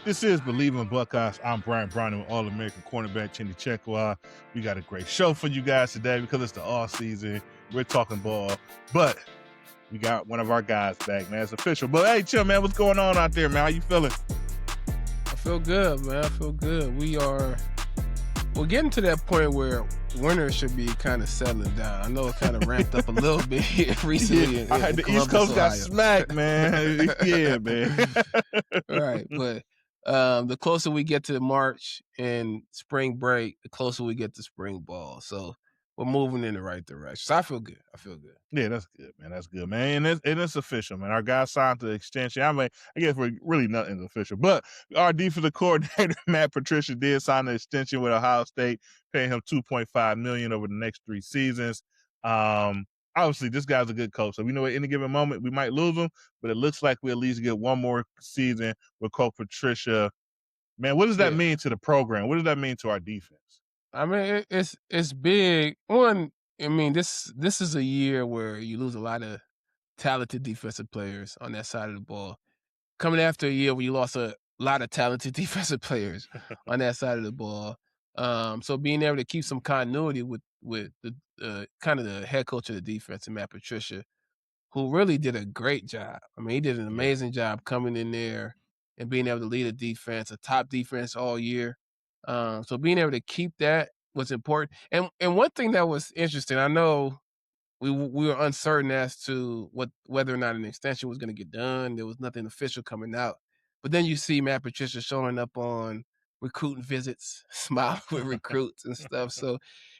This is Bleav in Buckeyes. I'm Bryant with All-American cornerback Chimdi Chekwa. We got a great show for you guys today because it's the offseason. We're talking ball, but we got one of our guys back, man. It's official. But hey, chill, man. What's going on out there, man? How you feeling? I feel good, man. I feel good. We're getting to that point where winter should be kind of settling down. I know it kind of ramped up a little bit here recently. Yeah, the East Coast got smacked, man. Yeah, man. Right, but the closer we get to March and spring break, the closer we get to spring ball. So we're moving in the right direction. So I feel good. Yeah, that's good, man. That's good, man. And it's official, man. Our guy signed the extension. I mean, I guess we're really nothing's official, but our defensive coordinator, Matt Patricia, did sign the extension with Ohio State, paying him $2.5 million over the next 3 seasons. Obviously, this guy's a good coach. So we know at any given moment we might lose him, but it looks like we at least get one more season with Coach Patricia. Man, what does that mean to the program? What does that mean to our defense? I mean, it's big. One, I mean, this is a year where you lose a lot of talented defensive players on that side of the ball. Coming after a year where you lost a lot of talented defensive players on that side of the ball. So being able to keep some continuity with the kind of the head coach of the defense, Matt Patricia, who really did a great job. I mean, he did an amazing job coming in there and being able to lead a defense, a top defense all year. So being able to keep that was important. And one thing that was interesting, I know we were uncertain as to whether or not an extension was going to get done. There was nothing official coming out. But then you see Matt Patricia showing up on recruiting visits, smiling with recruits and stuff. So,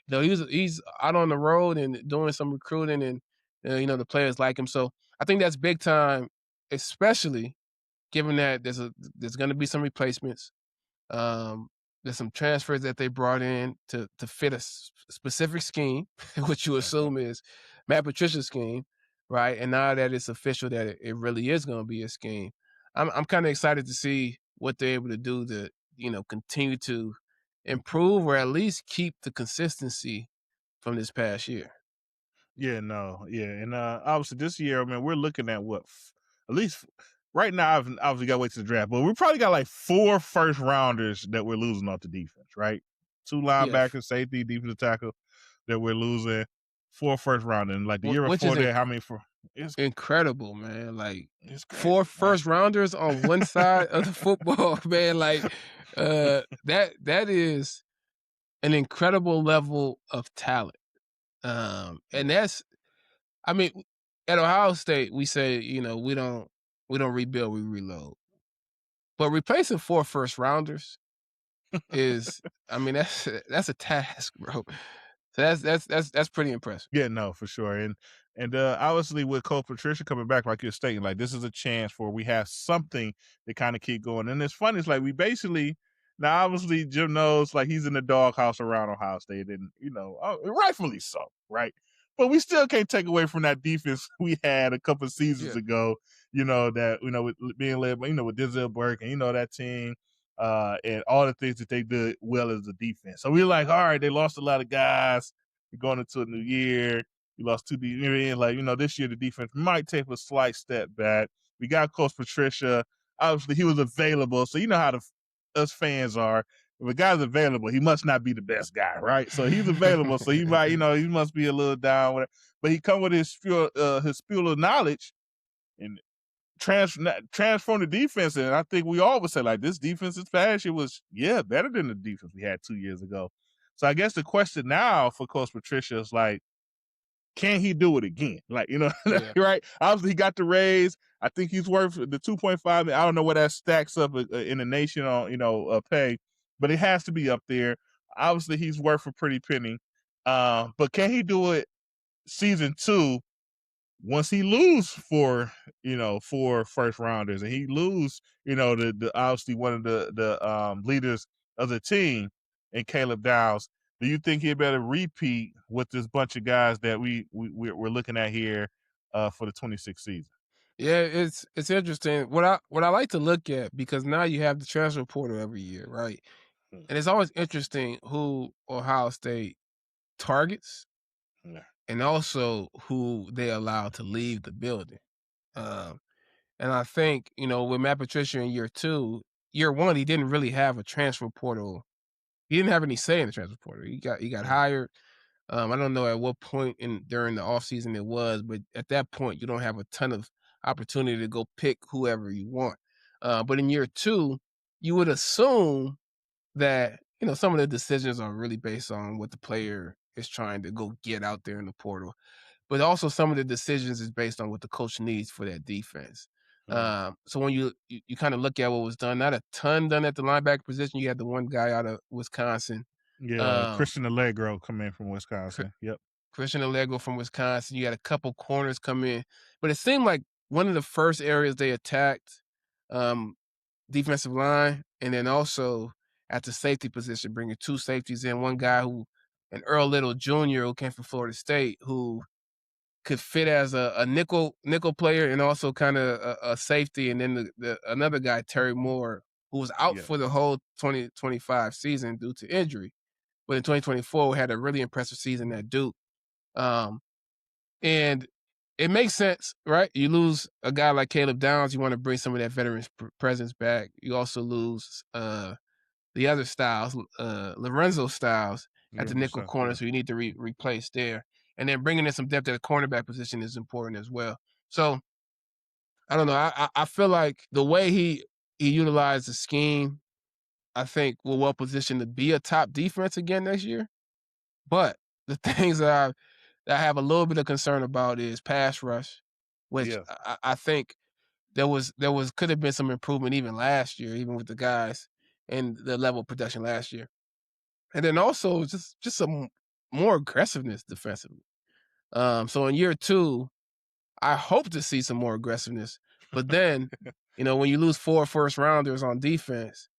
he's out on the road and doing some recruiting, and the players like him. So I think that's big time, especially given that there's going to be some replacements. There's some transfers that they brought in to fit a specific scheme, which you assume is Matt Patricia's scheme, right? And now that it's official that it really is going to be a scheme, I'm kind of excited to see what they're able to do to continue to improve or at least keep the consistency from this past year. Yeah, no, yeah, and obviously this year, I mean, we're looking at what at least right now. I've obviously got to wait to the draft, but we probably got like 4 first rounders that we're losing off the defense, right? 2 linebackers, safety, defensive tackle that we're losing. 4 first rounders, and like the year before that, how many for? It's incredible, man. Like It's crazy, 4 first rounders on one side of the football, man. Like that is an incredible level of talent. And that's, I mean, at Ohio State, we say, we don't rebuild, we reload. But replacing 4 first rounders is, I mean, that's a task, bro. So that's pretty impressive. Yeah, no, for sure. And obviously with Coach Patricia coming back, like you're stating, like this is a chance for we have something to kind of keep going. And it's funny, it's like we basically now obviously Jim knows like he's in the doghouse around Ohio State, and rightfully so, right? But we still can't take away from that defense we had a couple of seasons ago, that with being led by, with Denzel Burke and that team. And all the things that they did well as a defense. So we're like, all right, they lost a lot of guys. We're going into a new year. We lost 2 defense. Like, this year the defense might take a slight step back. We got Coach Patricia. Obviously, he was available. So you know how us fans are. If a guy's available, he must not be the best guy, right? So he's available. So he might, he must be a little down with it. But he come with his spiel of knowledge and transform the defense. And I think we all would say, like, this defense this past year was, better than the defense we had 2 years ago. So I guess the question now for Coach Patricia is, like, can he do it again? Like, right? Obviously, he got the raise. I think he's worth the 2.5. I don't know what that stacks up in the nation on, pay, but it has to be up there. Obviously, he's worth a pretty penny. But can he do it season 2 once he lose 4 first rounders and he lose, the obviously one of the leaders of the team and Caleb Downs? Do you think he better repeat with this bunch of guys that we're looking at here for the 26th season? Yeah, it's interesting. What I like to look at, because now you have the transfer portal every year, right? And it's always interesting who Ohio State targets and also who they allow to leave the building. And I think, with Matt Patricia in year 2, year one, he didn't really have a transfer portal. He didn't have any say in the transfer portal. He got hired. I don't know at what point during the offseason it was, but at that point, you don't have a ton of opportunity to go pick whoever you want. But in year two, you would assume that, some of the decisions are really based on what the player is trying to go get out there in the portal. But also some of the decisions is based on what the coach needs for that defense. Right. So when you kind of look at what was done, not a ton done at the linebacker position. You had the one guy out of Wisconsin, Yeah, um, Christian Allegro coming in from Chr- Wisconsin. Yep. Christian Allegro from Wisconsin. You had a couple corners come in, but it seemed like one of the first areas they attacked, um, defensive line, and then also at the safety position, bringing two safeties in. One guy an Earl Little Jr. who came from Florida State, who could fit as a nickel player and also kind of a safety, and then another guy, Terry Moore, who was out Yeah. for the whole 2025 season due to injury, but in 2024 we had a really impressive season at Duke. And it makes sense, right? You lose a guy like Caleb Downs, you want to bring some of that veteran presence back. You also lose the other Styles, Lorenzo Styles at the nickel corner, Yeah. so you need to replace there. And then bringing in some depth at the cornerback position is important as well. So I don't know. I feel like the way he utilized the scheme, I think we're well positioned to be a top defense again next year. But the things that I have a little bit of concern about is pass rush, which Yeah. I think could have been some improvement even last year, even with the guys and the level of production last year. And then also just some more aggressiveness defensively. So in year two, I hope to see some more aggressiveness. But then, when you lose 4 first rounders on defense,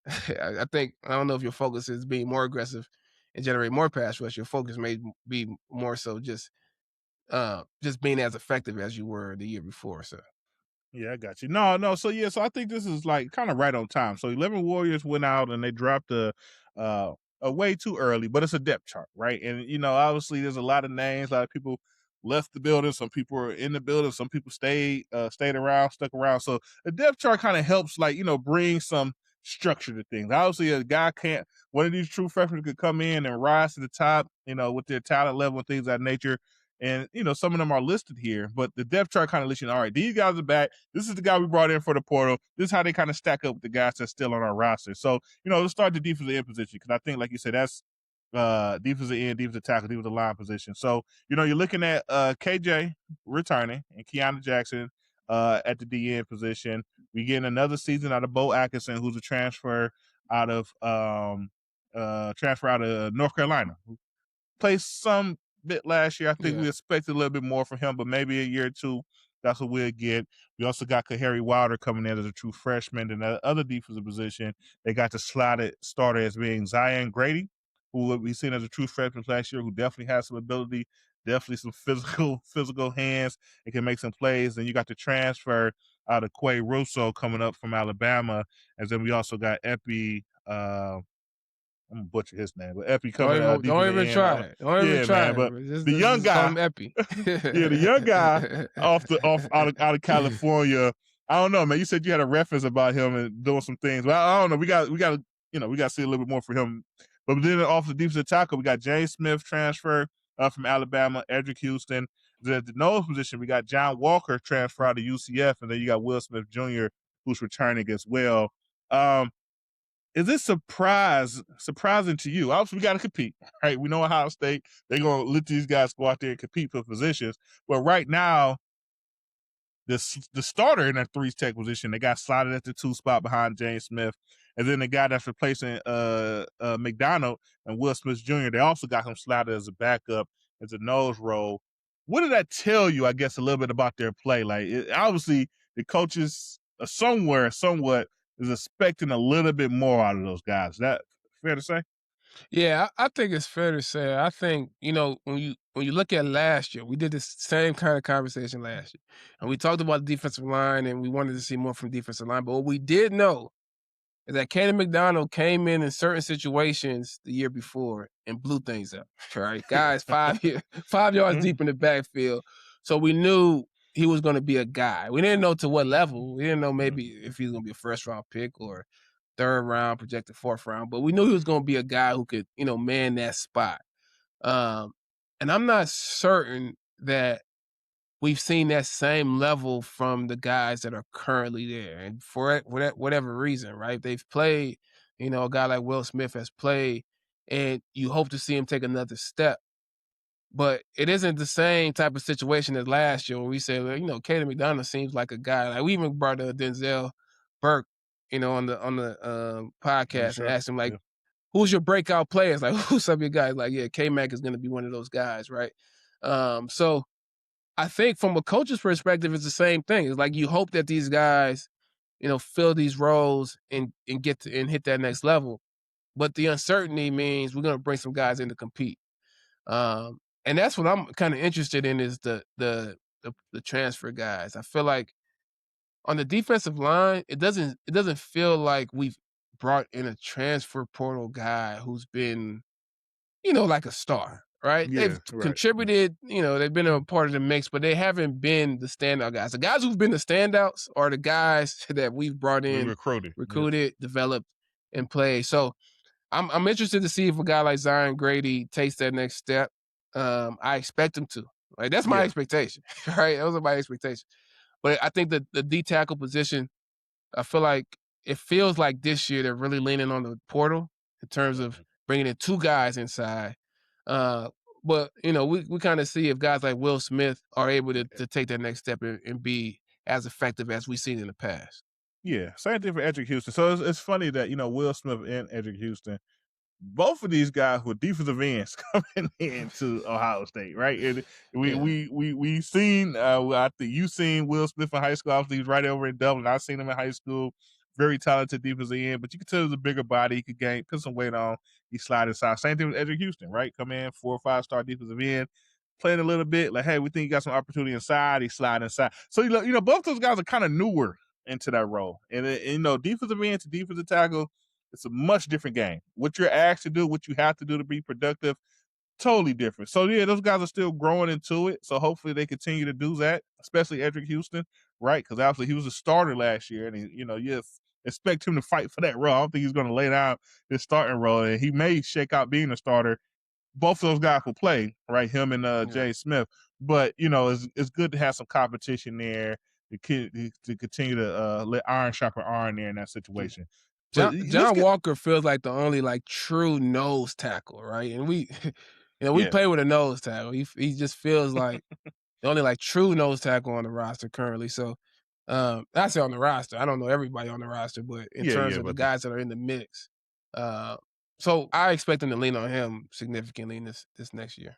I think I don't know if your focus is being more aggressive and generate more pass rush. Your focus may be more so just being as effective as you were the year before. So Yeah, I got you. No. So yeah, so I think this is like kind of right on time. So 11 Warriors went out and they dropped a way too early, but it's a depth chart, right? And obviously there's a lot of names, a lot of people left the building, some people are in the building, some people stayed around, stuck around. So the depth chart kind of helps bring some structure to things. Obviously a guy can't one of these true freshmen could come in and rise to the top, with their talent level and things of that nature. And, some of them are listed here, but the depth chart kind of lets you know, all right, these guys are back. This is the guy we brought in for the portal. This is how they kind of stack up with the guys that's still on our roster. So, let's start the defensive end position because I think, like you said, that's defensive end, defensive tackle, defensive line position. So, you're looking at KJ returning and Keanu Jackson at the DN position. We getting another season out of Bo Atkinson, who's a transfer out of North Carolina, played some bit last year. I think yeah, we expected a little bit more from him, but maybe a year or two, that's what we'll get. We also got Kahari Wilder coming in as a true freshman. And the other defensive position, they got the slotted starter as being Zion Grady, who we seen as a true freshman last year, who definitely has some ability, definitely some physical hands, and can make some plays. And you got the transfer out of Quay Russo coming up from Alabama. And then we also got Epi I'm gonna butcher his name, but Epi coming deep in don't the even end. try it. Don't even Yeah, try man. it. But Just, the just, young just call guy, him Epi. yeah, the young guy off out of California. I don't know, man. You said you had a reference about him and doing some things. Well, I don't know. We got to see a little bit more for him. But then off the defensive tackle, we got James Smith transfer from Alabama, Edric Houston. Then at the nose position, we got John Walker transfer out of UCF, and then you got Will Smith Jr., who's returning as well. Is this surprising to you? Obviously, we got to compete, right? We know Ohio State, they're going to let these guys go out there and compete for positions. But right now, the starter in that 3 tech position, they got slotted at the 2 spot behind James Smith. And then the guy that's replacing McDonald and Will Smith Jr., they also got him slotted as a backup, as a nose roll. What did that tell you, I guess, a little bit about their play? Like, obviously, the coaches somewhat is expecting a little bit more out of those guys. Is that fair to say? Yeah, I think it's fair to say. I think when you look at last year, we did this same kind of conversation last year, and we talked about the defensive line, and we wanted to see more from defensive line. But what we did know is that Caden McDonald came in certain situations the year before and blew things up. Right, guys, 5 yards Mhm. deep in the backfield, so we knew he was going to be a guy. We didn't know to what level. We didn't know maybe if he was going to be a first round pick or third round, projected fourth round, but we knew he was going to be a guy who could, man that spot. And I'm not certain that we've seen that same level from the guys that are currently there. And for whatever reason, right? They've played, a guy like Will Smith has played, and you hope to see him take another step. But it isn't the same type of situation as last year where we said, well, Caden McDonald seems like a guy. Like we even brought Denzel Burke, on the On the podcast and show. asked him like, Yeah. who's your breakout players? Like, who's some of your guys? Like, yeah, K Mac is going to be one of those guys, right? So I think from a coach's perspective, it's the same thing. It's like you hope that these guys, fill these roles and get to and hit that next level. But the uncertainty means we're going to bring some guys in to compete. And that's what I'm kind of interested in is the transfer guys. I feel like on the defensive line, it doesn't feel like we've brought in a transfer portal guy who's been, like a star, right? They've Yeah, right. contributed, they've been a part of the mix, but they haven't been the standout guys. The guys who've been the standouts are the guys that we've brought We in, recruited. Yep. recruited, developed, and played. So I'm interested to see if a guy like Zion Grady takes that next step. I expect him to. Like that's my Yeah. expectation, right? Those are my expectations. But I think that the D tackle position, I feel like it feels like this year they're really leaning on the portal in terms of bringing in two guys inside. Uh, but we kind of see if guys like Will Smith are able to take that next step and be as effective as we've seen in the past. Yeah. Same thing for Edric Houston. So it's funny that, Will Smith and Edric Houston, both of these guys were defensive ends coming into Ohio State, right? And Yeah. we seen I think you seen Will Smith in high school. Obviously, he was right over in Dublin. I seen him in high school. Very talented defensive end, but you can tell he was a bigger body. He could put some weight on. He slide inside. Same thing with Edric Houston, right? Come in 4 or 5 star defensive end, playing a little bit. Like, hey, we think you got some opportunity inside. He slide inside. So both those guys are kind of newer into that role, and defensive end to defensive tackle, it's a much different game. What you're asked to do, what you have to do to be productive, totally different. So yeah, those guys are still growing into it. So hopefully they continue to do that, especially Edric Houston, right? Because obviously he was a starter last year, and you expect him to fight for that role. I don't think he's going to lay down his starting role, and he may shake out being a starter. Both of those guys will play, right? Him and Yeah. Jay Smith. But it's good to have some competition there to continue to let iron sharpen iron there in that situation. But let's John get Walker feels like the only like true nose tackle, right? And we, we yeah. play with a nose tackle. He just feels like the only like true nose tackle on the roster currently. So, I say on the roster. I don't know everybody on the roster, but in Yeah, terms yeah, of the but guys that are in the mix, uh, so I expect him to lean on him significantly in this next year.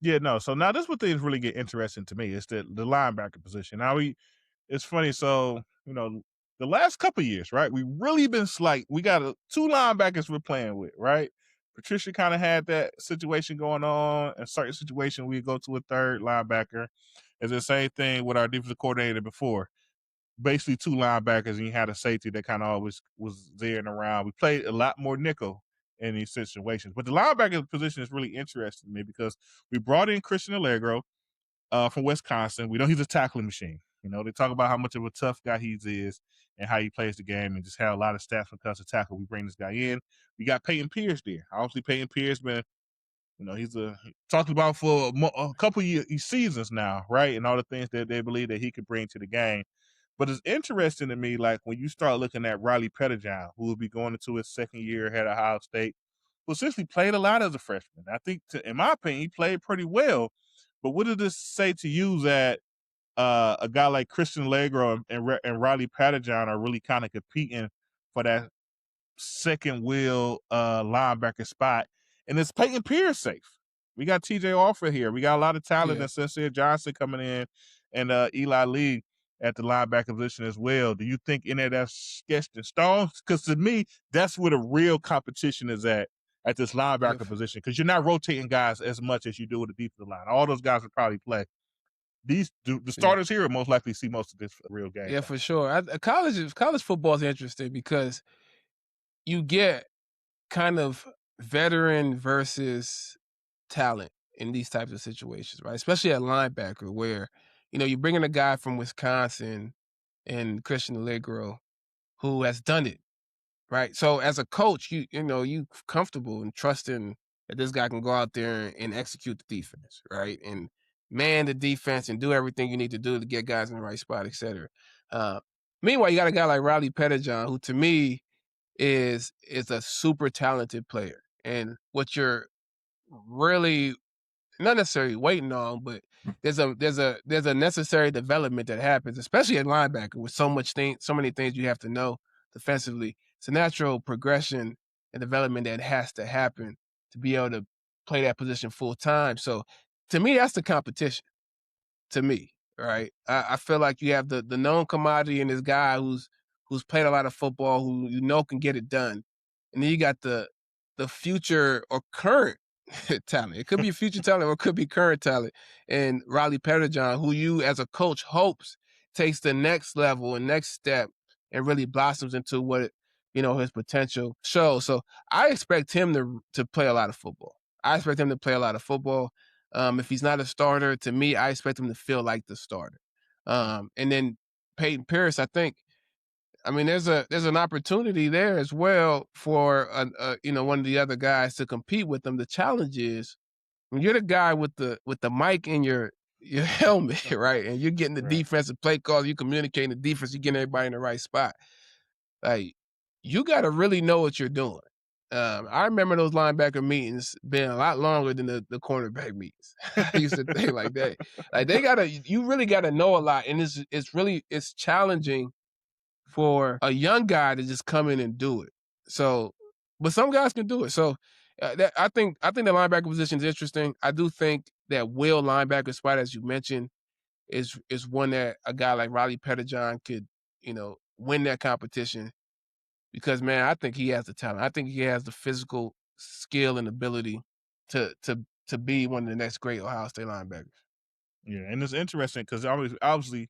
yeah, no. So now this is what things really get interesting to me. It's the linebacker position. Now it's funny. So the last couple years, right? We really been slight. We got two linebackers we're playing with, right? Patricia kind of had that situation going on. In certain situation, we go to a third linebacker. It's the same thing with our defensive coordinator before. Basically, two linebackers, and you had a safety that kind of always was there and around. We played a lot more nickel in these situations, but the linebacker position is really interesting to me because we brought in Christian Allegro from Wisconsin. We know he's a tackling machine. They talk about how much of a tough guy he is and how he plays the game and just have a lot of stats when it comes to tackle. We bring this guy in. We got Peyton Pierce there. Obviously, Peyton Pierce been, he's talked about for a couple of seasons now, right? And all the things that they believe that he could bring to the game. But it's interesting to me, like when you start looking at Riley Pettijohn, who will be going into his second year at Ohio State, who essentially played a lot as a freshman. I think, in my opinion, he played pretty well. But what does this say to you that a guy like Christian Allegro and Riley Pettijohn are really kind of competing for that second wheel linebacker spot? And it's Peyton Pierce safe. We got TJ Offer here. We got a lot of talent Yeah. and Sincere Johnson coming in and Eli Lee at the linebacker position as well. Do you think any of that's sketched in stone? Because to me, that's where the real competition is at this linebacker If position, because you're not rotating guys as much as you do with the defensive line. All those guys would probably play. The yeah. starters here will most likely see most of this real game Yeah, time. for sure. College football is interesting because you get kind of veteran versus talent in these types of situations, right? Especially at linebacker, where you bring in a guy from Wisconsin and Christian Allegro who has done it, right? So as a coach, you comfortable and trusting that this guy can go out there and execute the defense, right? And man the defense and do everything you need to do to get guys in the right spot, et cetera. Meanwhile, you got a guy like Riley Pettijohn, who to me is a super talented player. And what you're really not necessarily waiting on, but there's a necessary development that happens, especially at linebacker, with so many things you have to know defensively. It's a natural progression and development that has to happen to be able to play that position full time. So to me, that's the competition. To me, right? I feel like you have the known commodity in this guy who's played a lot of football, who can get it done, and then you got the future or current talent. It could be future talent or it could be current talent. And Riley Pettijohn, who you as a coach hopes takes the next level and next step and really blossoms into what his potential shows. So I expect him to play a lot of football. If he's not a starter, to me, I expect him to feel like the starter. And then Peyton Pierce, I think, there's an opportunity there as well for one of the other guys to compete with them. The challenge is when you're the guy with the mic in your helmet, right, and you're getting the defensive play calls, you communicating the defense, you're getting everybody in the right spot. Like, you got to really know what you're doing. I remember those linebacker meetings being a lot longer than the cornerback meetings. I used to think like that. Like, you really got to know a lot, and it's challenging for a young guy to just come in and do it. So, but some guys can do it. So, I think the linebacker position is interesting. I do think that will linebacker spot, as you mentioned, is one that a guy like Riley Pettijohn could, win that competition. Because, man, I think he has the talent. I think he has the physical skill and ability to be one of the next great Ohio State linebackers. Yeah, and it's interesting because obviously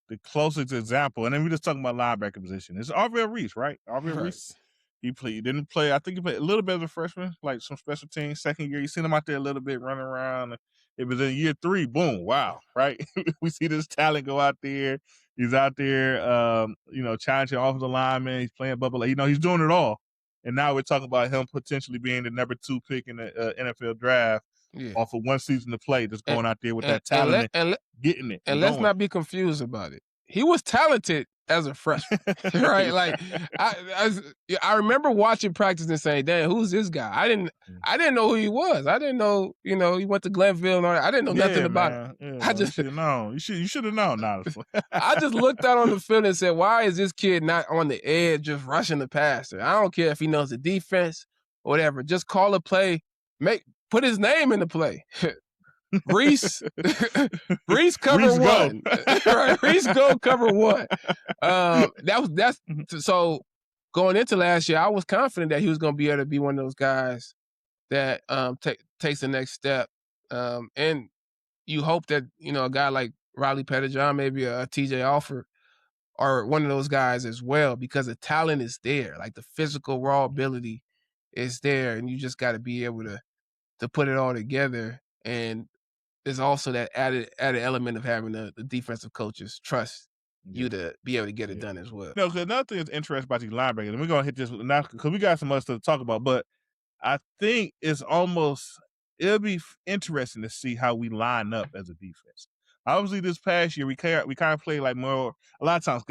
the closest example, and then we're just talking about linebacker position, is Arvell Reese, right? Reese, he didn't play. I think he played a little bit as a freshman, like some special teams. Second year, you seen him out there a little bit running around. It was in year 3, boom, wow, right? We see this talent go out there. He's out there, challenging offensive linemen. He's playing bubble. He's doing it all. And now we're talking about him potentially being the number 2 pick in the NFL draft. Yeah. Off of one season to play, just going out there with that talent and getting it. And let's not be confused about it. He was talented as a freshman, right? Like, I remember watching practice and saying, "Damn, who's this guy?" I didn't know who he was. I didn't know, he went to Glenville and all that. I didn't know nothing about him. Yeah, I just should have known. You should have known, honestly. I just looked out on the field and said, "Why is this kid not on the edge, just rushing the passer? I don't care if he knows the defense or whatever. Just call a play, put his name in the play." Reese cover one. Right, Reese go cover one. So going into last year, I was confident that he was going to be able to be one of those guys that takes the next step. And you hope that a guy like Riley Pettijohn, maybe a TJ Alford, are one of those guys as well, because the talent is there. Like, the physical raw ability is there, and you just got to be able to put it all together. And there's also that added element of having the defensive coaches trust you to be able to get it done as well. No, because another thing that's interesting about these linebackers, and we're going to hit this now because we got some other stuff to talk about, but I think it'll be interesting to see how we line up as a defense. Obviously, this past year, we kind of played like more, a lot of times,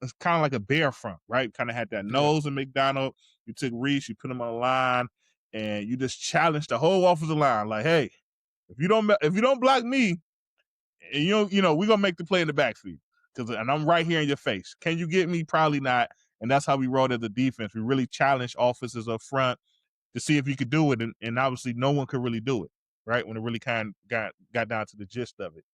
it's kind of like a bear front, right? Kind of had that nose in McDonald. You took Reese, you put him on the line, and you just challenged the whole offensive line. Like, hey, if you don't block me, and we're gonna make the play in the backfield, and I'm right here in your face. Can you get me? Probably not. And that's how we rolled as a defense. We really challenged offenses up front to see if you could do it, and obviously no one could really do it, right? When it really kind of got down to the gist of it.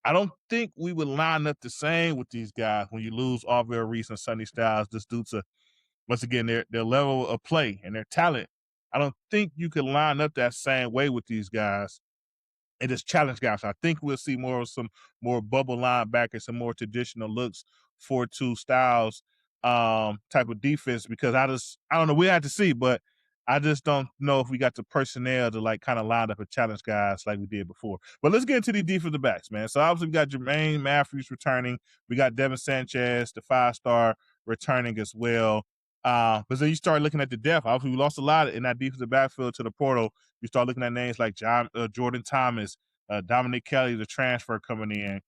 I don't think we would line up the same with these guys when you lose Arvell Reese and Sonny Styles, just due to, once again, their level of play and their talent. I don't think you could line up that same way with these guys and just challenge guys. I think we'll see some more bubble linebackers, some more traditional looks, 4-2 styles type of defense, because I don't know, we have to see, but I just don't know if we got the personnel to like kind of line up and challenge guys like we did before. But let's get into the defensive backs, man. So obviously we got Jermaine Matthews returning. We got Devin Sanchez, the 5-star, returning as well. But then you start looking at the depth. Obviously, we lost a lot in that defensive backfield to the portal. You start looking at names like Jordan Thomas, Dominic Kelly, the transfer coming in,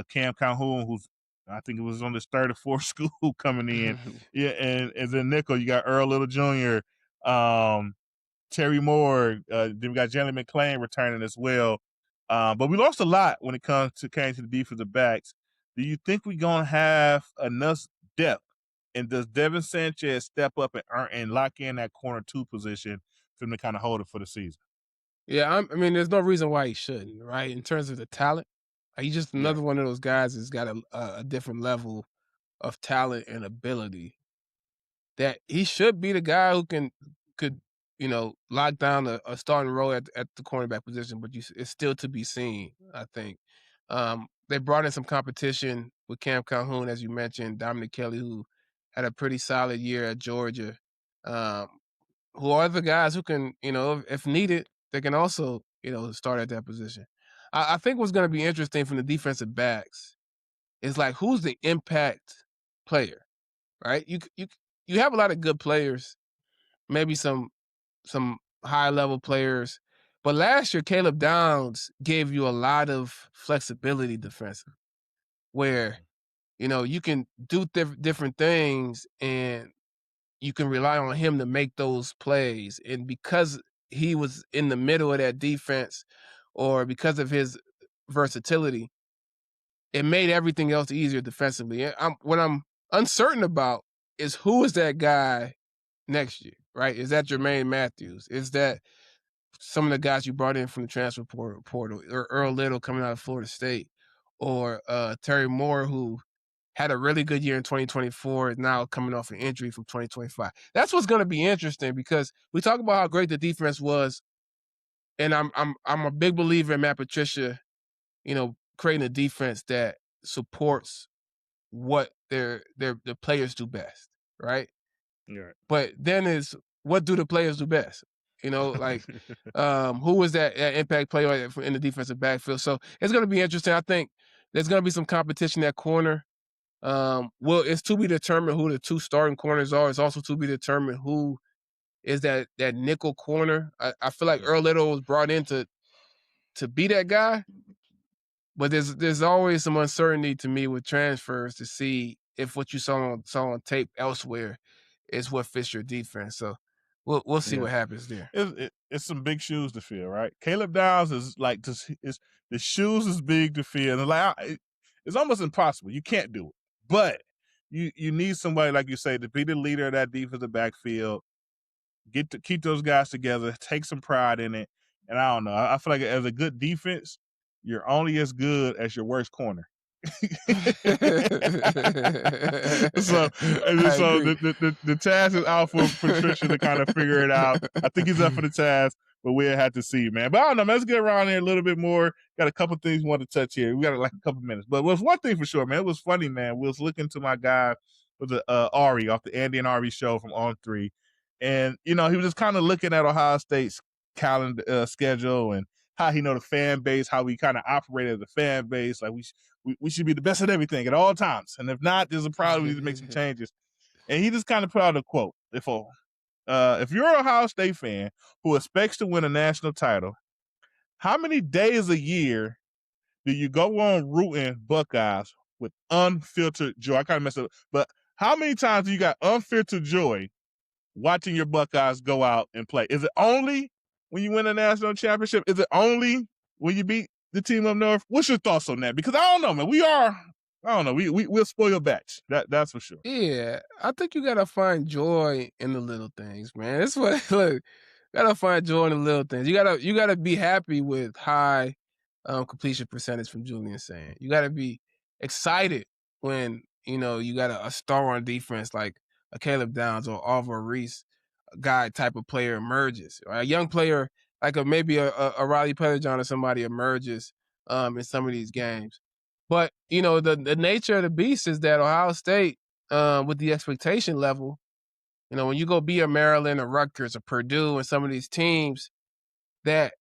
Cam Calhoun, who's I think it was on his third or fourth school coming in. Yeah, and then nickel, you got Earl Little Jr., Terry Moore. Then we got Jalen McClain returning as well. But we lost a lot when it came to the defensive backs. Do you think we're gonna have enough depth? And does Devin Sanchez step up and lock in that corner 2 position for him to kind of hold it for the season? Yeah, I mean, there's no reason why he shouldn't, right? In terms of the talent, he's just another one of those guys that's got a different level of talent and ability. That he should be the guy who could lock down a starting role at the cornerback position, but it's still to be seen. I think they brought in some competition with Cam Calhoun, as you mentioned, Dominic Kelly, who had a pretty solid year at Georgia. Who are the guys who can, if needed, they can also, start at that position. I think what's going to be interesting from the defensive backs is like who's the impact player, right? You have a lot of good players, maybe some high level players, but last year Caleb Downs gave you a lot of flexibility defensively, where you can do different things and you can rely on him to make those plays. And because he was in the middle of that defense, or because of his versatility, it made everything else easier defensively. What I'm uncertain about is who is that guy next year, right? Is that Jermaine Matthews? Is that some of the guys you brought in from the transfer portal, or Earl Little coming out of Florida State, or Terry Moore, who had a really good year in 2024, is now coming off an injury from 2025. That's what's going to be interesting, because we talk about how great the defense was, and I'm a big believer in Matt Patricia, creating a defense that supports what the players do best, right? Yeah. But then is, what do the players do best? Like who was that impact player in the defensive backfield? So it's going to be interesting. I think there's going to be some competition at corner. Well, it's to be determined who the 2 starting corners are. It's also to be determined who is that nickel corner. I feel like Earl Little was brought in to be that guy, but there's always some uncertainty to me with transfers to see if what you saw on tape elsewhere is what fits your defense. So we'll see what happens there. It's some big shoes to fill, right? Caleb Downs is like the shoes is big to fill, and like it's almost impossible. You can't do it, but you need somebody, like you say, to be the leader of that defensive backfield. Keep those guys together, take some pride in it, and I don't know. I feel like as a good defense, you're only as good as your worst corner. so the task is out for Patricia to kind of figure it out. I think he's up for the task, but we'll have to see, man. But I don't know. Let's get around here a little bit more. Got a couple things we want to touch here. We got like a couple minutes, but it was one thing for sure, man. It was funny, man. We was looking to my guy with the Ari off the Andy and Ari show from On 3, and he was just kind of looking at Ohio State's calendar schedule and how he know the fan base, how we kind of operate as a fan base. Like we should be the best at everything at all times. And if not, there's a problem. We need to make some changes. And he just kind of put out a quote. If you're an Ohio State fan who expects to win a national title, how many days a year do you go on rooting Buckeyes with unfiltered joy? I kind of messed up. But how many times do you got unfiltered joy watching your Buckeyes go out and play? Is it only when you win a national championship? Is it only when you beat the team up north? What's your thoughts on that? Because I don't know, man. We'll spoil your batch. That's for sure. Yeah, I think you gotta find joy in the little things, man. That's what look. Gotta find joy in the little things. You gotta be happy with high completion percentage from Julian Sand. You gotta be excited when you got a star on defense like a Caleb Downs or Alvar Reese, a guy type of player emerges. Or a young player like maybe a Riley Petterjohn or somebody emerges in some of these games. But the nature of the beast is that Ohio State, with the expectation level, when you go be a Maryland or Rutgers or Purdue and some of these teams that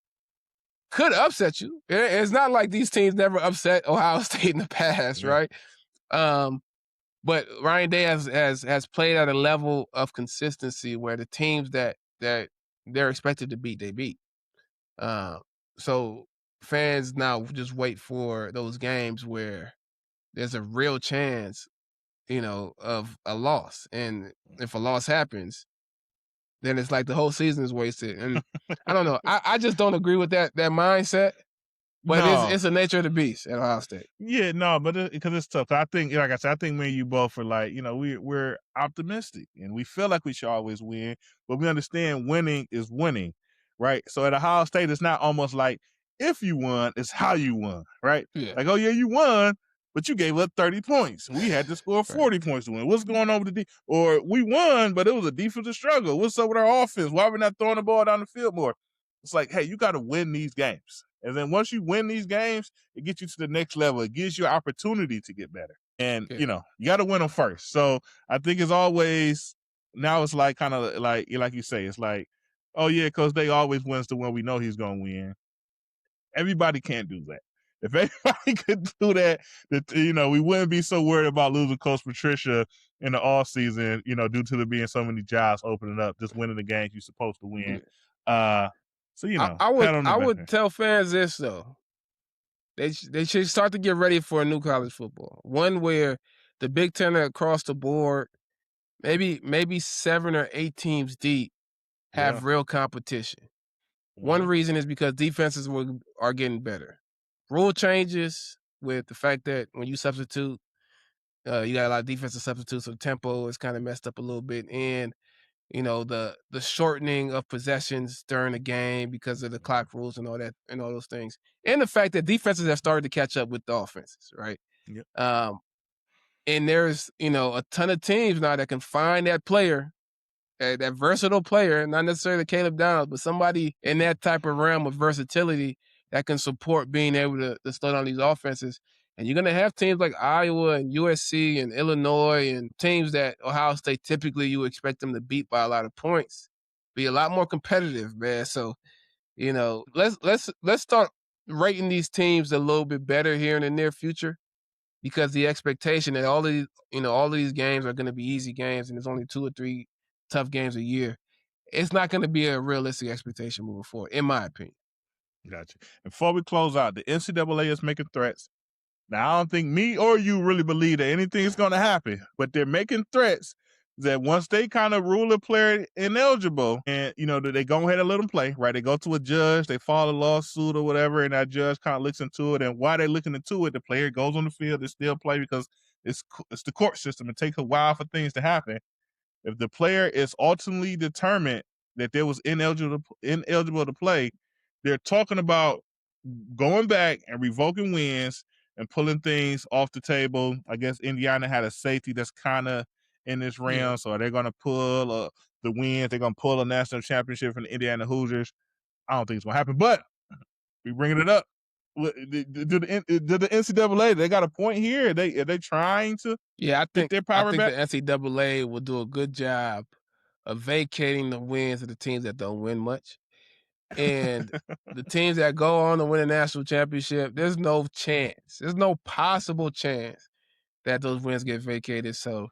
could upset you. It's not like these teams never upset Ohio State in the past, right? But Ryan Day has played at a level of consistency where the teams that they're expected to beat, they beat. So fans now just wait for those games where there's a real chance, of a loss. And if a loss happens, then it's like the whole season is wasted. And I don't know. I just don't agree with that mindset. But it's the nature of the beast at Ohio State. Yeah, no, but because it's tough. I think, like I said, I think me and you both are like, we're optimistic and we feel like we should always win, but we understand winning is winning, right? So at Ohio State, it's not almost like if you won, it's how you won, right? Yeah. Like, oh yeah, you won, but you gave up 30 points. We had to score 40 Right. points to win. What's going on with the or we won, but it was a defensive struggle. What's up with our offense? Why are we not throwing the ball down the field more? It's like, hey, you got to win these games. And then once you win these games, it gets you to the next level. It gives you an opportunity to get better. And, you got to win them first. So I think it's always, now it's like kind of like you say, it's like, oh yeah, Coach Day always wins the one we know he's going to win. Everybody can't do that. If everybody could do that, we wouldn't be so worried about losing Coach Patricia in the offseason, due to there being so many jobs opening up, just winning the games you're supposed to win. So, I would tell fans this, though. They should start to get ready for a new college football. One where the Big Ten are across the board, maybe 7 or 8 teams deep, have real competition. One reason is because defenses are getting better. Rule changes with the fact that when you substitute, you got a lot of defensive substitutes, so the tempo is kind of messed up a little bit. And the shortening of possessions during the game because of the clock rules and all that and all those things. And the fact that defenses have started to catch up with the offenses, right? Yep. And there's, a ton of teams now that can find that player, that versatile player, not necessarily Caleb Downs, but somebody in that type of realm of versatility that can support being able to slow down these offenses. And you're going to have teams like Iowa and USC and Illinois and teams that Ohio State typically you expect them to beat by a lot of points. Be a lot more competitive, man. So, let's start rating these teams a little bit better here in the near future, because the expectation that all of these games are going to be easy games and there's only 2 or 3 tough games a year, it's not going to be a realistic expectation moving forward, in my opinion. Gotcha. And before we close out, the NCAA is making threats. Now, I don't think me or you really believe that anything is going to happen, but they're making threats that once they kind of rule a player ineligible and, that they go ahead and let them play, right? They go to a judge, they file a lawsuit or whatever, and that judge kind of looks into it. And while they're looking into it, the player goes on the field, they still play because it's the court system. It takes a while for things to happen. If the player is ultimately determined that they was ineligible to play, they're talking about going back and revoking wins and pulling things off the table. I guess Indiana had a safety that's kind of in this realm, so they're going to pull the wins. They're going to pull a national championship from the Indiana Hoosiers. I don't think it's going to happen, but we bringing it up. Do the NCAA, they got a point here? Are they trying to get their power back? The NCAA will do a good job of vacating the wins of the teams that don't win much. And the teams that go on to win a national championship, there's no chance. There's no possible chance that those wins get vacated. So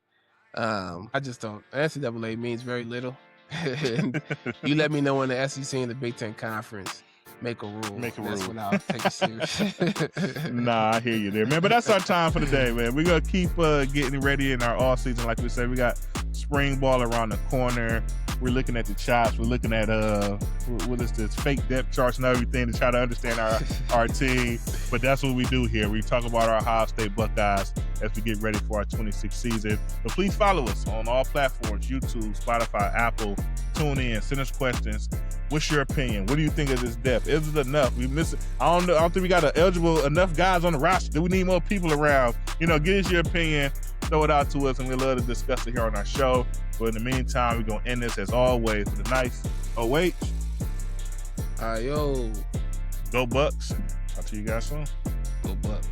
I just don't. NCAA means very little. And you let me know when the SEC and the Big Ten Conference make a rule. That's when I'll take it serious. Nah, I hear you there, man. But that's our time for the day, man. We're going to keep getting ready in our off season. Like we said, we got spring ball around the corner. We're looking at the chops. We're looking at what is this, fake depth charts and everything to try to understand our team. But that's what we do here. We talk about our Ohio State Buckeyes as we get ready for our 26th season. But please follow us on all platforms: YouTube, Spotify, Apple. Tune in, send us questions. What's your opinion? What do you think of this depth? Is it enough? We miss it. I don't think we got enough guys on the roster. Do we need more people around? Give us your opinion. Throw it out to us, and we'd love to discuss it here on our show. But in the meantime, we're going to end this, as always, with a nice OH. Yo. Go Bucks. Talk to you guys soon. Go Bucks.